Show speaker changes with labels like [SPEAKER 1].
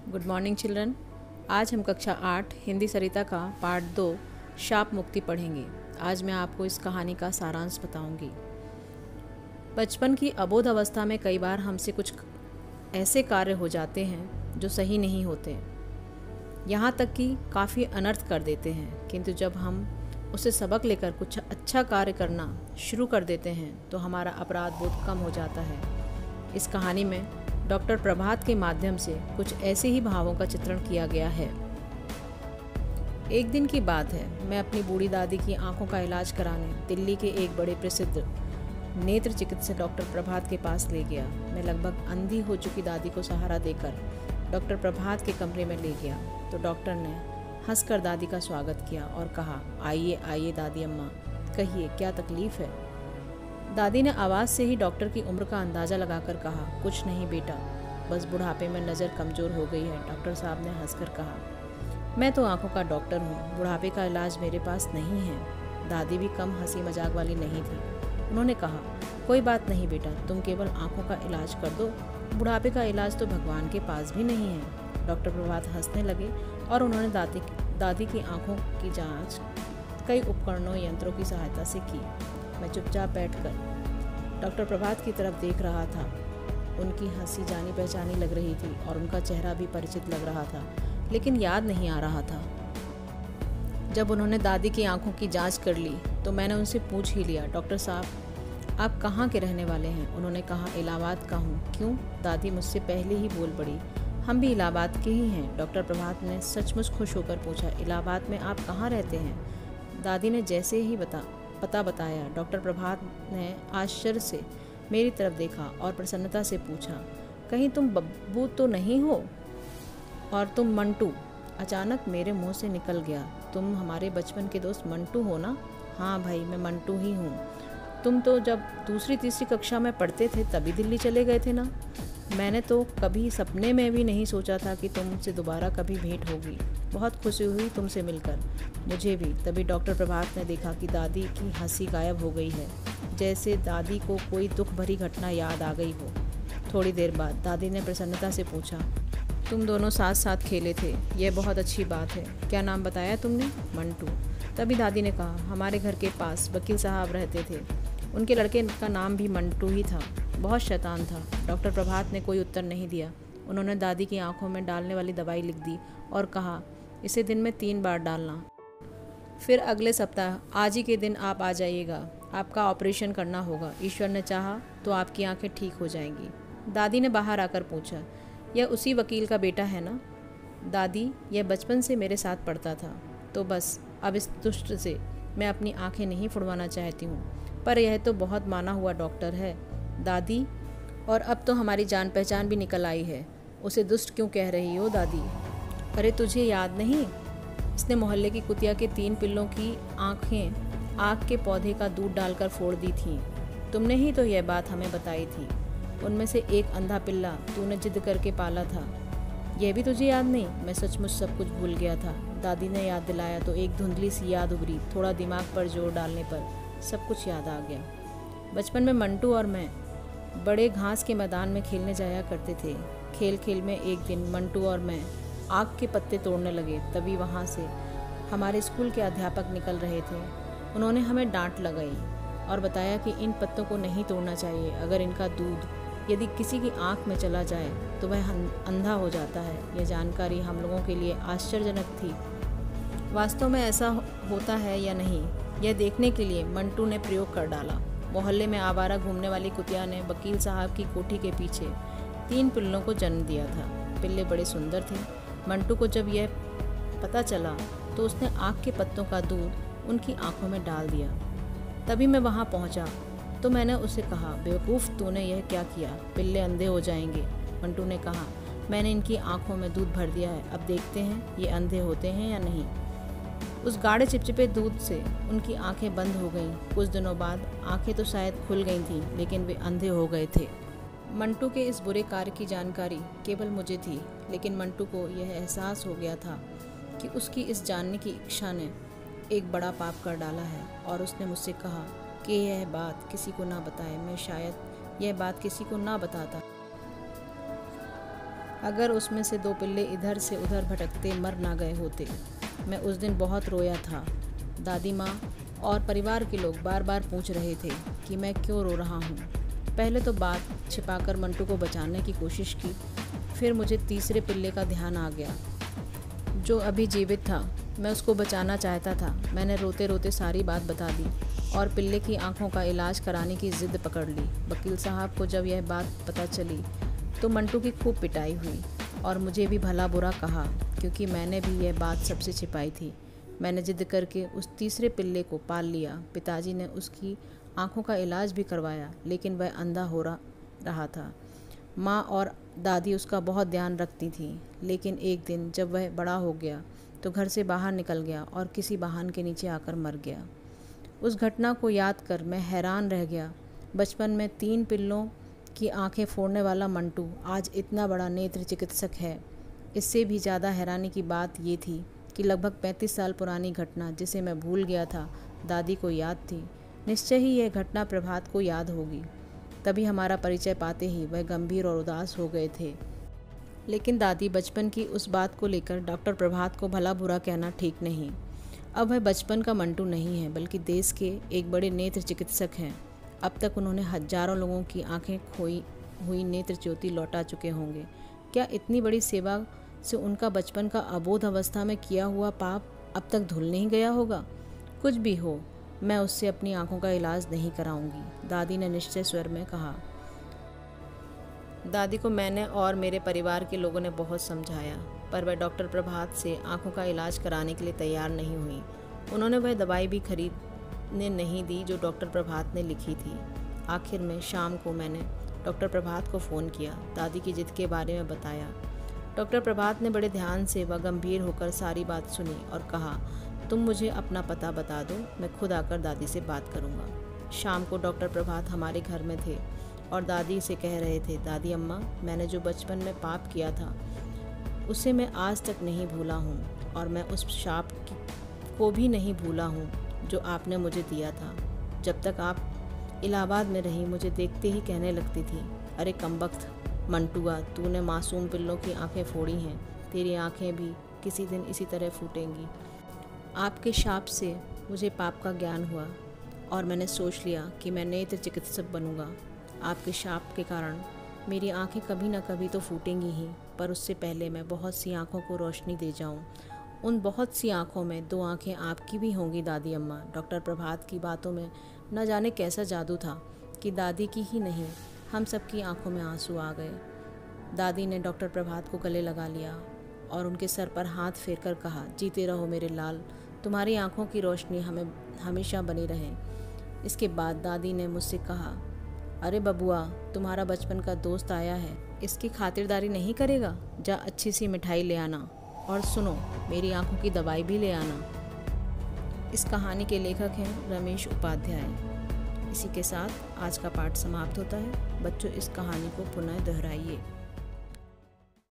[SPEAKER 1] Good morning children. आज हम कक्षा 8 हिंदी सरिता का पार्ट 2 शाप मुक्ति पढ़ेंगे। आज मैं आपको इस कहानी का सारांश बताऊंगी। बचपन की अबोध अवस्था में कई बार हमसे कुछ ऐसे कार्य हो जाते हैं जो सही नहीं होते, यहाँ तक कि काफ़ी अनर्थ कर देते हैं, किंतु जब हम उसे सबक लेकर कुछ अच्छा कार्य करना शुरू कर देते हैं तो हमारा अपराध बोध कम हो जाता है। इस कहानी में डॉक्टर प्रभात के माध्यम से कुछ ऐसे ही भावों का चित्रण किया गया है। एक दिन की बात है, मैं अपनी बूढ़ी दादी की आंखों का इलाज कराने दिल्ली के एक बड़े प्रसिद्ध नेत्र चिकित्सक डॉक्टर प्रभात के पास ले गया। मैं लगभग अंधी हो चुकी दादी को सहारा देकर डॉक्टर प्रभात के कमरे में ले गया तो डॉक्टर ने हंसकर दादी का स्वागत किया और कहा, आइए आइए दादी अम्मा, कहिए क्या तकलीफ़ है। दादी ने आवाज़ से ही डॉक्टर की उम्र का अंदाज़ा लगाकर कहा, कुछ नहीं बेटा, बस बुढ़ापे में नज़र कमज़ोर हो गई है। डॉक्टर साहब ने हंसकर कहा, मैं तो आंखों का डॉक्टर हूँ, बुढ़ापे का इलाज मेरे पास नहीं है। दादी भी कम हंसी मजाक वाली नहीं थी। उन्होंने कहा, कोई बात नहीं बेटा, तुम केवल आंखों का इलाज कर दो, बुढ़ापे का इलाज तो भगवान के पास भी नहीं है। डॉक्टर प्रभात हंसने लगे और उन्होंने दादी की आंखों की जाँच कई उपकरणों यंत्रों की सहायता से की। मैं चुपचाप बैठकर डॉक्टर प्रभात की तरफ देख रहा था। उनकी हंसी जानी पहचानी लग रही थी और उनका चेहरा भी परिचित लग रहा था, लेकिन याद नहीं आ रहा था। जब उन्होंने दादी की आंखों की जांच कर ली तो मैंने उनसे पूछ ही लिया, डॉक्टर साहब, आप कहाँ के रहने वाले हैं? उन्होंने कहा, इलाहाबाद का हूँ। क्यों? दादी मुझसे पहले ही बोल पड़ी, हम भी इलाहाबाद के ही हैं। डॉक्टर प्रभात ने सचमुच खुश होकर पूछा, इलाहाबाद में आप कहाँ रहते हैं? दादी ने जैसे ही पता बताया, डॉक्टर प्रभात ने आश्चर्य से मेरी तरफ देखा और प्रसन्नता से पूछा, कहीं तुम बब्बू तो नहीं हो? और तुम मंटू? अचानक मेरे मुंह से निकल गया, तुम हमारे बचपन के दोस्त मंटू हो ना? हाँ भाई, मैं मंटू ही हूँ। तुम तो जब दूसरी तीसरी कक्षा में पढ़ते थे तभी दिल्ली चले गए थे ना? मैंने तो कभी सपने में भी नहीं सोचा था कि तुमसे दोबारा कभी भेंट होगी। बहुत खुशी हुई तुमसे मिलकर। मुझे भी। तभी डॉक्टर प्रभात ने देखा कि दादी की हंसी गायब हो गई है, जैसे दादी को कोई दुख भरी घटना याद आ गई हो। थोड़ी देर बाद दादी ने प्रसन्नता से पूछा, तुम दोनों साथ साथ खेले थे, यह बहुत अच्छी बात है। क्या नाम बताया तुमने? मंटू। तभी दादी ने कहा, हमारे घर के पास वकील साहब रहते थे, उनके लड़के का नाम भी मंटू ही था, बहुत शैतान था। डॉक्टर प्रभात ने कोई उत्तर नहीं दिया। उन्होंने दादी की आंखों में डालने वाली दवाई लिख दी और कहा, इसे दिन में 3 बार डालना। फिर अगले सप्ताह आज ही के दिन आप आ जाइएगा, आपका ऑपरेशन करना होगा। ईश्वर ने चाहा तो आपकी आंखें ठीक हो जाएंगी। दादी ने बाहर आकर पूछा, यह उसी वकील का बेटा है ना? दादी, यह बचपन से मेरे साथ पढ़ता था, तो बस अब इस दुष्ट से मैं अपनी आंखें नहीं फुड़वाना चाहती हूँ, पर यह तो बहुत माना हुआ डॉक्टर है। दादी, और अब तो हमारी जान पहचान भी निकल आई है, उसे दुष्ट क्यों कह रही हो दादी? अरे तुझे याद नहीं, इसने मोहल्ले की कुतिया के 3 पिल्लों की आँखें आग के पौधे का दूध डालकर फोड़ दी थीं। तुमने ही तो यह बात हमें बताई थी। उनमें से एक अंधा पिल्ला तूने जिद करके पाला था, यह भी तुझे याद नहीं? मैं सचमुच सब कुछ भूल गया था। दादी ने याद दिलाया तो एक धुंधली सी याद उभरी। थोड़ा दिमाग पर जोर डालने पर सब कुछ याद आ गया। बचपन में मंटू और मैं बड़े घास के मैदान में खेलने जाया करते थे। खेल खेल में एक दिन मंटू और मैं आग के पत्ते तोड़ने लगे। तभी वहाँ से हमारे स्कूल के अध्यापक निकल रहे थे। उन्होंने हमें डांट लगाई और बताया कि इन पत्तों को नहीं तोड़ना चाहिए, अगर इनका दूध यदि किसी की आंख में चला जाए तो वह अंधा हो जाता है। यह जानकारी हम लोगों के लिए आश्चर्यजनक थी। वास्तव में ऐसा होता है या नहीं, यह देखने के लिए मंटू ने प्रयोग कर डाला। मोहल्ले में आवारा घूमने वाली कुतिया ने वकील साहब की कोठी के पीछे 3 पिल्लों को जन्म दिया था। पिल्ले बड़े सुंदर थे। मंटू को जब यह पता चला तो उसने आग के पत्तों का दूध उनकी आंखों में डाल दिया। तभी मैं वहां पहुंचा तो मैंने उसे कहा, बेवकूफ़, तूने यह क्या किया? पिल्ले अंधे हो जाएंगे। मंटू ने कहा, मैंने इनकी आंखों में दूध भर दिया है, अब देखते हैं ये अंधे होते हैं या नहीं। उस गाढ़े चिपचिपे दूध से उनकी आंखें बंद हो गईं। कुछ दिनों बाद आंखें तो शायद खुल गई थीं, लेकिन वे अंधे हो गए थे। मंटू के इस बुरे कार्य की जानकारी केवल मुझे थी, लेकिन मंटू को यह एहसास हो गया था कि उसकी इस जानने की इच्छा ने एक बड़ा पाप कर डाला है, और उसने मुझसे कहा कि यह बात किसी को ना बताए। मैं शायद यह बात किसी को ना बताता अगर उसमें से 2 पिल्ले इधर से उधर भटकते मर ना गए होते। मैं उस दिन बहुत रोया था। दादी माँ और परिवार के लोग बार बार पूछ रहे थे कि मैं क्यों रो रहा हूँ। पहले तो बात छिपाकर मंटू को बचाने की कोशिश की, फिर मुझे तीसरे पिल्ले का ध्यान आ गया जो अभी जीवित था। मैं उसको बचाना चाहता था। मैंने रोते रोते सारी बात बता दी और पिल्ले की आंखों का इलाज कराने की ज़िद पकड़ ली। वकील साहब को जब यह बात पता चली तो मंटू की खूब पिटाई हुई और मुझे भी भला बुरा कहा, क्योंकि मैंने भी यह बात सबसे छिपाई थी। मैंने जिद करके उस तीसरे पिल्ले को पाल लिया। पिताजी ने उसकी आंखों का इलाज भी करवाया, लेकिन वह अंधा हो रहा था। माँ और दादी उसका बहुत ध्यान रखती थी, लेकिन एक दिन जब वह बड़ा हो गया तो घर से बाहर निकल गया और किसी वाहन के नीचे आकर मर गया। उस घटना को याद कर मैं हैरान रह गया। बचपन में 3 पिल्लों की आंखें फोड़ने वाला मंटू आज इतना बड़ा नेत्र चिकित्सक है। इससे भी ज़्यादा हैरानी की बात ये थी कि लगभग 35 साल पुरानी घटना, जिसे मैं भूल गया था, दादी को याद थी। निश्चय ही यह घटना प्रभात को याद होगी। तभी हमारा परिचय पाते ही वह गंभीर और उदास हो गए थे। लेकिन दादी बचपन की उस बात को लेकर डॉक्टर प्रभात को भला बुरा कहना ठीक नहीं। अब वह बचपन का मंटू नहीं है, बल्कि देश के एक बड़े नेत्र चिकित्सक हैं। अब तक उन्होंने हजारों लोगों की आंखें खोई हुई नेत्र ज्योति लौटा चुके होंगे। क्या इतनी बड़ी सेवा से उनका बचपन का अबोध अवस्था में किया हुआ पाप अब तक धुल नहीं गया होगा? कुछ भी हो, मैं उससे अपनी आंखों का इलाज नहीं कराऊंगी, दादी ने निश्चय स्वर में कहा। दादी को मैंने और मेरे परिवार के लोगों ने बहुत समझाया, पर वह डॉक्टर प्रभात से आंखों का इलाज कराने के लिए तैयार नहीं हुई। उन्होंने वह दवाई भी खरीदने नहीं दी जो डॉक्टर प्रभात ने लिखी थी। आखिर में शाम को मैंने डॉक्टर प्रभात को फ़ोन किया, दादी की जिद के बारे में बताया। डॉक्टर प्रभात ने बड़े ध्यान से व गंभीर होकर सारी बात सुनी और कहा, तुम मुझे अपना पता बता दो, मैं खुद आकर दादी से बात करूँगा। शाम को डॉक्टर प्रभात हमारे घर में थे और दादी से कह रहे थे, दादी अम्मा, मैंने जो बचपन में पाप किया था उसे मैं आज तक नहीं भूला हूँ, और मैं उस शाप को भी नहीं भूला हूँ जो आपने मुझे दिया था। जब तक आप इलाहाबाद में रही, मुझे देखते ही कहने लगती थी, अरे कमबख्त मंटुआ, तूने मासूम पिल्लों की आंखें फोड़ी हैं, तेरी आंखें भी किसी दिन इसी तरह फूटेंगी। आपके शाप से मुझे पाप का ज्ञान हुआ और मैंने सोच लिया कि मैं नेत्र चिकित्सक बनूंगा। आपके शाप के कारण मेरी आंखें कभी ना कभी तो फूटेंगी ही, पर उससे पहले मैं बहुत सी आंखों को रोशनी दे जाऊं। उन बहुत सी आंखों में 2 आंखें आपकी भी होंगी दादी अम्मा। डॉक्टर प्रभात की बातों में न जाने कैसा जादू था कि दादी की ही नहीं, हम सबकी आंखों में आंसू आ गए। दादी ने डॉक्टर प्रभात को गले लगा लिया और उनके सर पर हाथ फेरकर कहा, जीते रहो मेरे लाल, तुम्हारी आंखों की रोशनी हमें हमेशा बनी रहे। इसके बाद दादी ने मुझसे कहा, अरे बबुआ, तुम्हारा बचपन का दोस्त आया है, इसकी खातिरदारी नहीं करेगा? जा अच्छी सी मिठाई ले आना, और सुनो, मेरी आंखों की दवाई भी ले आना। इस कहानी के लेखक हैं रमेश उपाध्याय। इसी के साथ आज का पाठ समाप्त होता है। बच्चों, इस कहानी को पुनः दोहराइए।